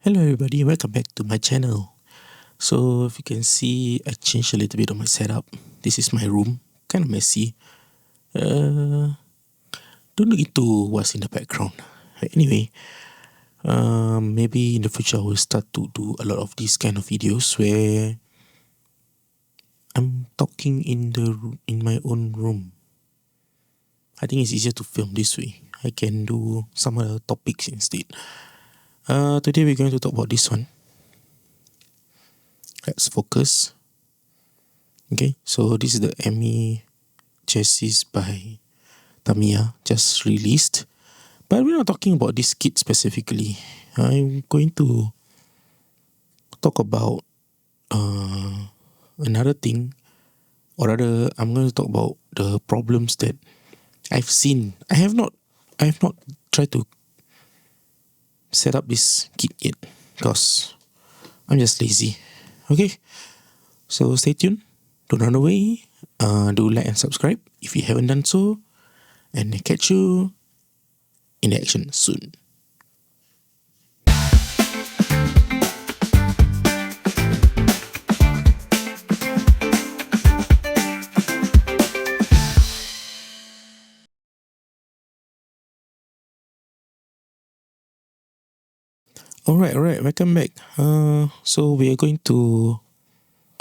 Hello everybody, welcome back to my channel. So if you can see, I changed a little bit of my setup. This is my room, kind of messy. Don't look into what's in the background. Anyway, maybe in the future I will start to do a lot of these kind of videos where I'm talking in my own room. I think it's easier to film this way. I can do some other topics instead. Today we're going to talk about this one. Let's focus. Okay, so this is the ME chassis by Tamiya, just released. But we're not talking about this kit specifically. I'm going to talk about another thing, or rather, I'm going to talk about the problems that I've seen. I have not tried to set up this kit yet because I'm just lazy. Okay, so stay tuned. Don't run away. Do like and subscribe if you haven't done so, and I'll catch you in action soon. Alright, welcome back. So we are going to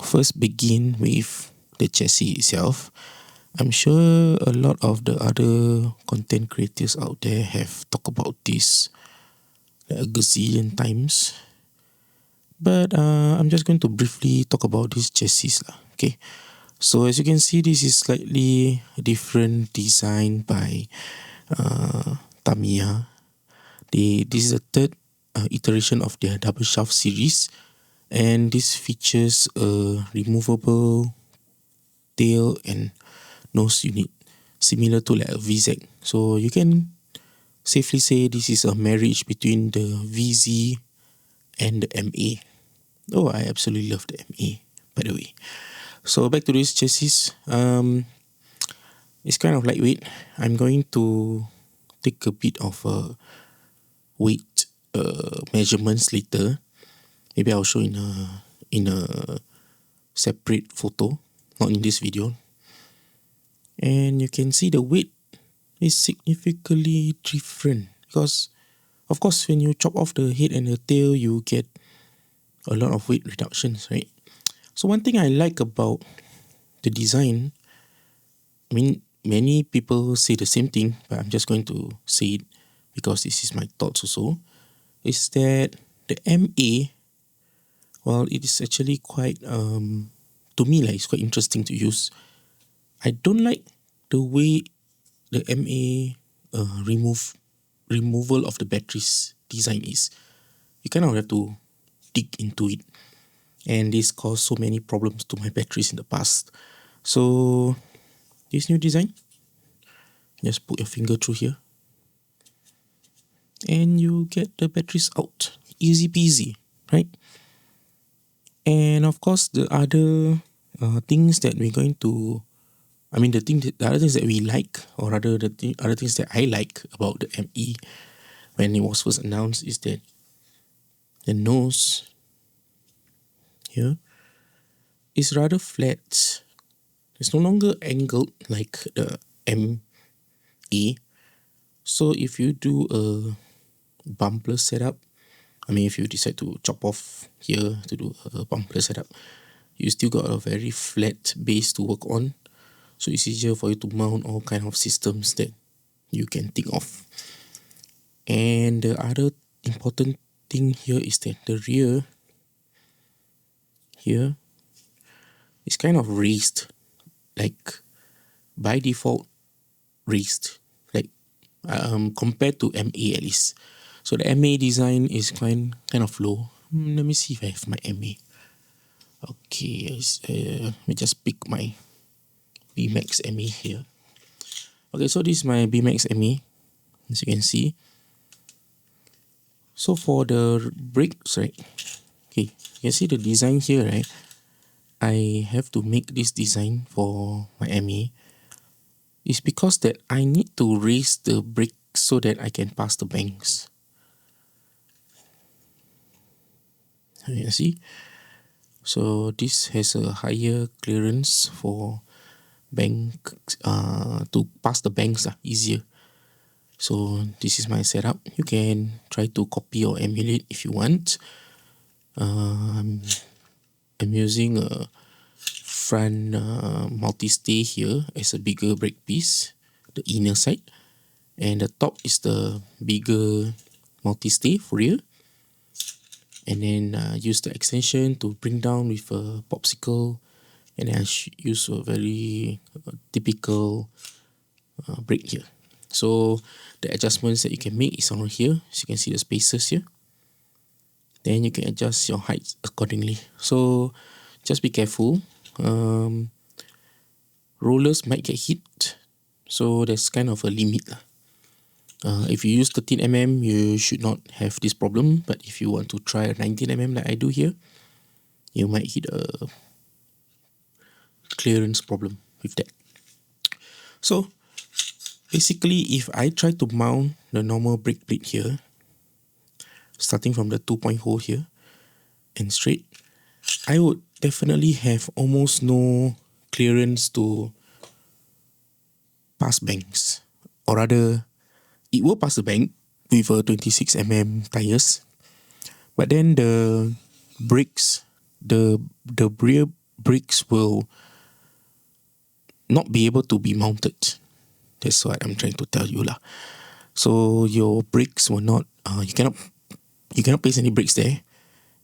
first begin with the chassis itself. I'm sure a lot of the other content creators out there have talked about this like a gazillion times. But I'm just going to briefly talk about this chassis lah. Okay. So as you can see, this is slightly different design by Tamiya. This is the third iteration of their double shaft series, and this features a removable tail and nose unit similar to like a VZ. So you can safely say this is a marriage between the VZ and the MA. Oh, I absolutely love the MA, by the way. So back to this chassis. It's kind of lightweight. I'm going to take a bit of weight measurements later. Maybe I'll show in a separate photo, not in this video. And you can see the weight is significantly different because, of course, when you chop off the head and the tail, you get a lot of weight reductions, right? So one thing I like about the design, I mean, many people say the same thing, but I'm just going to say it because this is my thoughts also, is that the MA, well, it is actually quite, to me, like, it's quite interesting to use. I don't like the way the MA removal of the batteries design is. You kind of have to dig into it, and this caused so many problems to my batteries in the past. So this new design, just put your finger through here and you get the batteries out. Easy peasy, right? And of course, the other things that we're going to, the other things that we like, or rather other things that I like about the ME when it was first announced is that the nose here is rather flat. It's no longer angled like the ME. So if you do a bumper setup, if you decide to chop off here to do a bumper setup, you still got a very flat base to work on. So it's easier for you to mount all kind of systems that you can think of. And the other important thing here is that the rear here is kind of raised, like by default raised, like compared to MA at least. So the MA design is kind of low. Let me see if I have my MA. Okay, let me just pick my BMAX MA here. Okay, so this is my BMAX MA, as you can see. So for the brakes, right? Okay, you can see the design here, right? I have to make this design for my MA. It's because that I need to raise the brake so that I can pass the banks. You see, so this has a higher clearance for bank to pass the banks easier. So this is my setup. You can try to copy or emulate if you want. I'm using a front multi-stay here as a bigger brake piece, the inner side, and the top is the bigger multi-stay for rear. And then use the extension to bring down with a popsicle, and then I use a very typical brake here. So the adjustments that you can make is on here. So you can see the spacers here. Then you can adjust your height accordingly. So just be careful. Rollers might get hit, so there's kind of a limit. If you use 13mm, you should not have this problem. But if you want to try a 19mm like I do here, you might hit a clearance problem with that. So basically, if I try to mount the normal brake plate here, starting from the 2-point hole here and straight, I would definitely have almost no clearance to pass banks. Or rather, it will pass the bank with a 26mm tires, but then the brakes, the rear brakes will not be able to be mounted. That's what I'm trying to tell you lah. So your brakes will not, you cannot place any brakes there,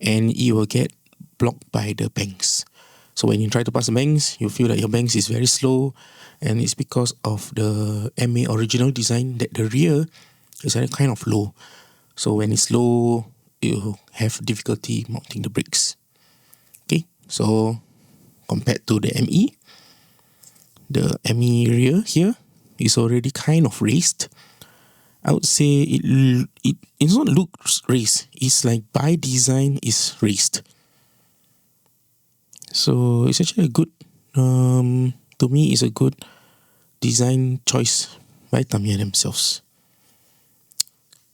and it will get blocked by the banks. So when you try to pass the banks, you feel that your banks is very slow, and it's because of the MA original design that the rear is kind of low. So when it's low, you have difficulty mounting the brakes. Okay, so compared to the ME rear here is already kind of raised. I would say it's not looks raised. It's like by design is raised. So it's actually a good, to me, it's a good design choice by Tamiya themselves.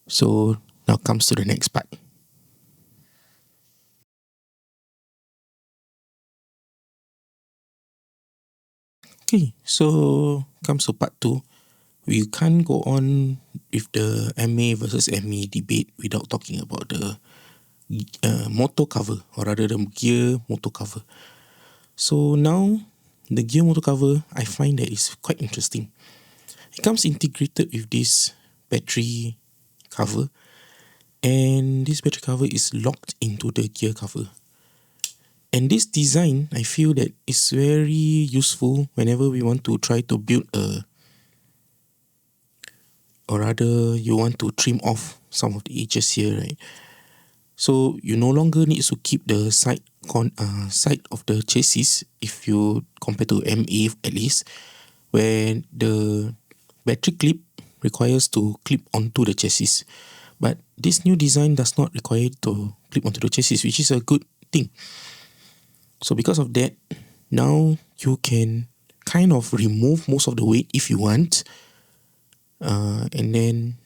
So now comes to the next part. Okay, so comes to part 2. We can't go on with the MA versus ME debate without talking about the motor cover, or rather the gear motor cover. So now the gear motor cover, I find that it's quite interesting. It comes integrated with this battery cover, and this battery cover is locked into the gear cover. And this design, I feel that is very useful whenever we want to try to build or rather you want to trim off some of the edges here, right? So you no longer need to keep the side of the chassis, if you compare to MA at least, where the battery clip requires to clip onto the chassis. But this new design does not require to clip onto the chassis, which is a good thing. So because of that, now you can kind of remove most of the weight if you want, and then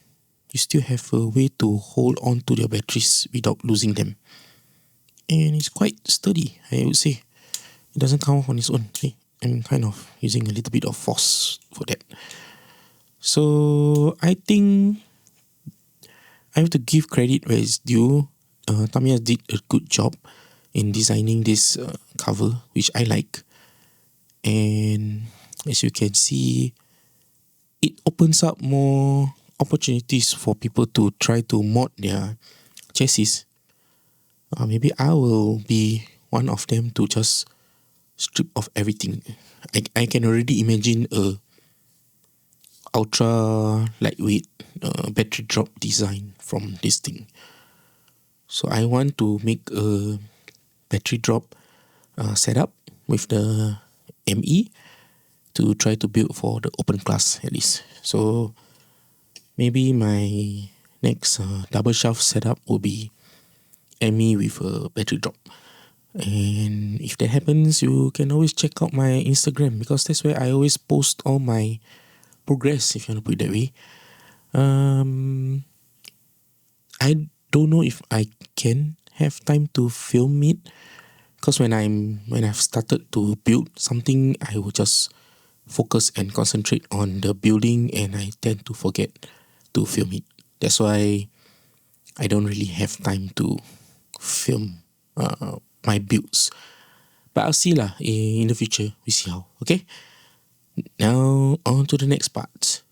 you still have a way to hold on to the batteries without losing them. And it's quite sturdy, I would say. It doesn't come off on its own. Okay? I'm kind of using a little bit of force for that. So I think I have to give credit where it's due. Tamiya did a good job in designing this cover, which I like. And as you can see, it opens up more opportunities for people to try to mod their chassis. Maybe I will be one of them to just strip off everything. I can already imagine a ultra lightweight battery drop design from this thing. So I want to make a battery drop setup with the ME to try to build for the open class at least. So maybe my next double shaft setup will be ME with a battery drop. And if that happens, you can always check out my Instagram, because that's where I always post all my progress, if you want to put it that way. I don't know if I can have time to film it because when I've started to build something, I will just focus and concentrate on the building, and I tend to forget to film it. That's why I don't really have time to film my builds. But I'll see lah in the future. We see how. Okay. Now on to the next part.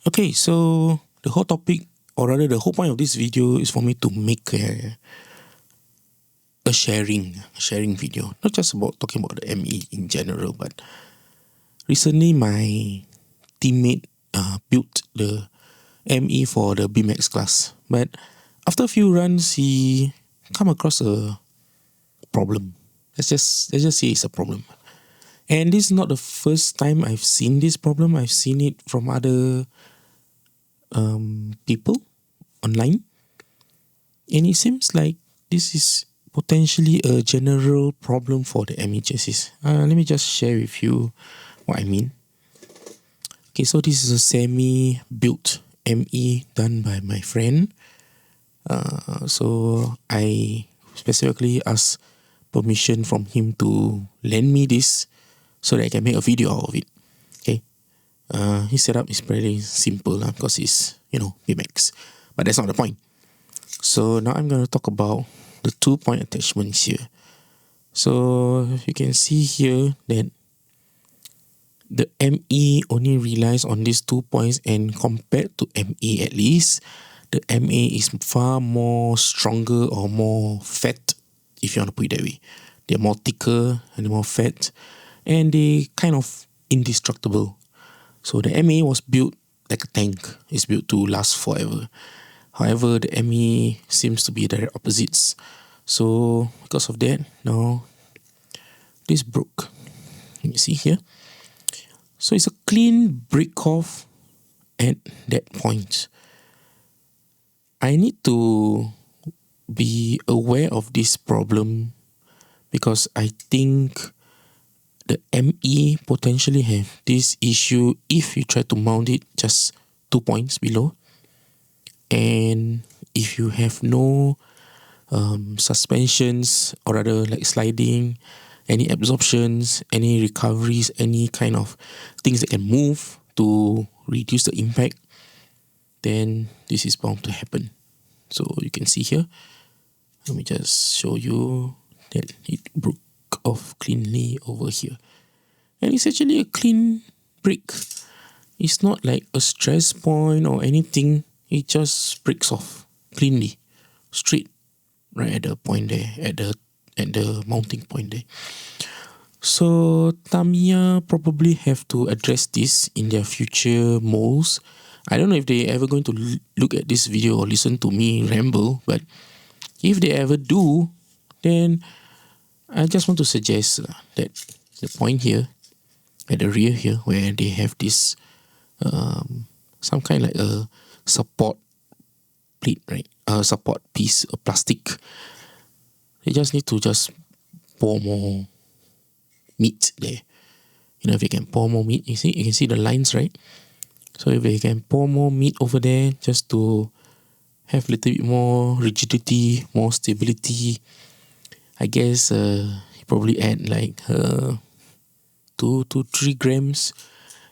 Okay, so the whole topic, or rather the whole point of this video is for me to make a sharing video. Not just about talking about the ME in general, but recently my teammate built the ME for the BMAX class. But after a few runs, he come across a problem. Let's just say it's a problem. And this is not the first time I've seen this problem. I've seen it from other people online. And it seems like this is potentially a general problem for the ME chassis. Let me just share with you what I mean. Okay, so this is a semi-built ME done by my friend. So I specifically asked permission from him to lend me this so that I can make a video out of it. Okay. His setup is pretty simple because it's, BMX. But that's not the point. So now I'm going to talk about the 2-point attachments here. So you can see here that the ME only relies on these 2 points, and compared to ME at least, the MA is far more stronger or more fat, if you want to put it that way. They're more thicker and more fat, and they kind of indestructible. So the MA was built like a tank. It's built to last forever. However, the ME seems to be direct opposites. So because of that, now this broke. You see here. So it's a clean break off at that point. I need to be aware of this problem because I think the ME potentially have this issue if you try to mount it just 2 points below, and if you have no suspensions, or rather like sliding, any absorptions, any recoveries, any kind of things that can move to reduce the impact, then this is bound to happen. So you can see here, let me just show you that it broke off cleanly over here. And it's actually a clean break. It's not like a stress point or anything. It just breaks off cleanly, straight, right at the point there, at the mounting point there. So Tamiya probably have to address this in their future molds. I don't know if they ever going to look at this video or listen to me ramble, but if they ever do, then I just want to suggest that the point here, at the rear here, where they have this some kind like a support plate, right? A support piece, a plastic. They just need to just pour more meat there. If you can pour more meat, you can see the lines, right? So if they can pour more meat over there just to have a little bit more rigidity, more stability, I guess you probably add like 2 to 3 grams,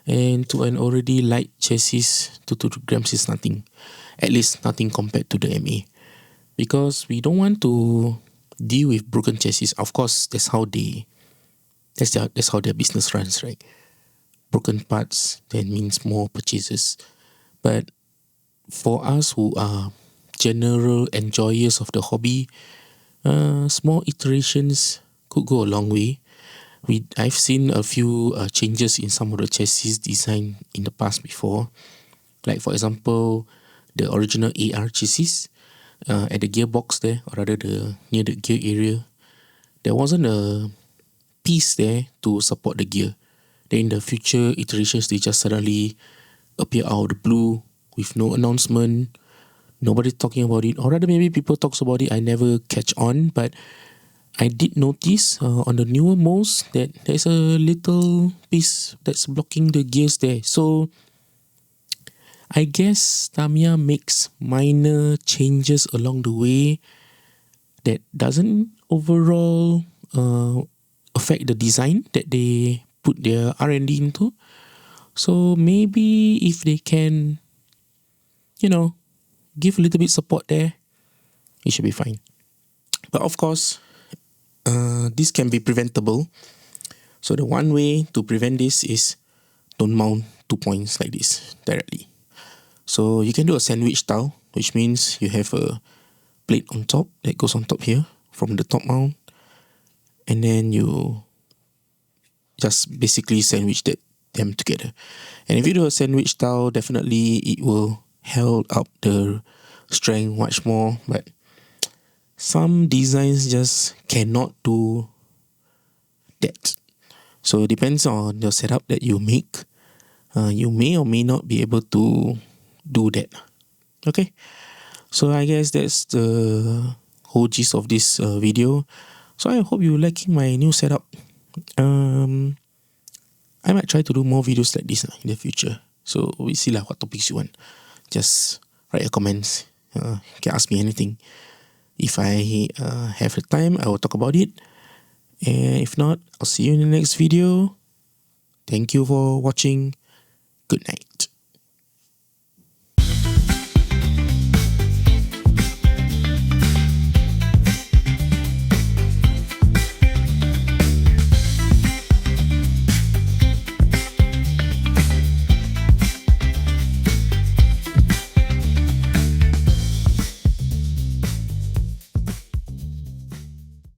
and to an already light chassis, 2 to 3 grams is nothing. At least nothing compared to the MA. Because we don't want to deal with broken chassis. Of course, that's how their business runs, right? Broken parts then means more purchases. But for us who are general enjoyers of the hobby, small iterations could go a long way. I've seen a few changes in some of the chassis design in the past before. Like for example, the original AR chassis, at the gearbox there, or rather near the gear area, there wasn't a piece there to support the gear. Then in the future iterations, they just suddenly appear out of the blue with no announcement. Nobody talking about it, or rather maybe people talks about it, I never catch on. But I did notice on the newer molds that there's a little piece that's blocking the gears there. So I guess Tamiya makes minor changes along the way that doesn't overall affect the design that they put their R&D into. So maybe if they can, give a little bit support there, it should be fine. But of course, this can be preventable. So the one way to prevent this is don't mount 2 points like this directly. So you can do a sandwich style, which means you have a plate on top that goes on top here from the top mount, and then you just basically sandwich them together. And if you do a sandwich style, definitely it will hold up the strength much more, but some designs just cannot do that. So it depends on the setup that you make. You may or may not be able to do that. Okay, so I guess that's the whole gist of this video. So I hope you liking my new setup. I might try to do more videos like this in the future. So we see what topics you want. Just write your comments. You can ask me anything. If I have the time, I will talk about it. And if not, I'll see you in the next video. Thank you for watching. Good night.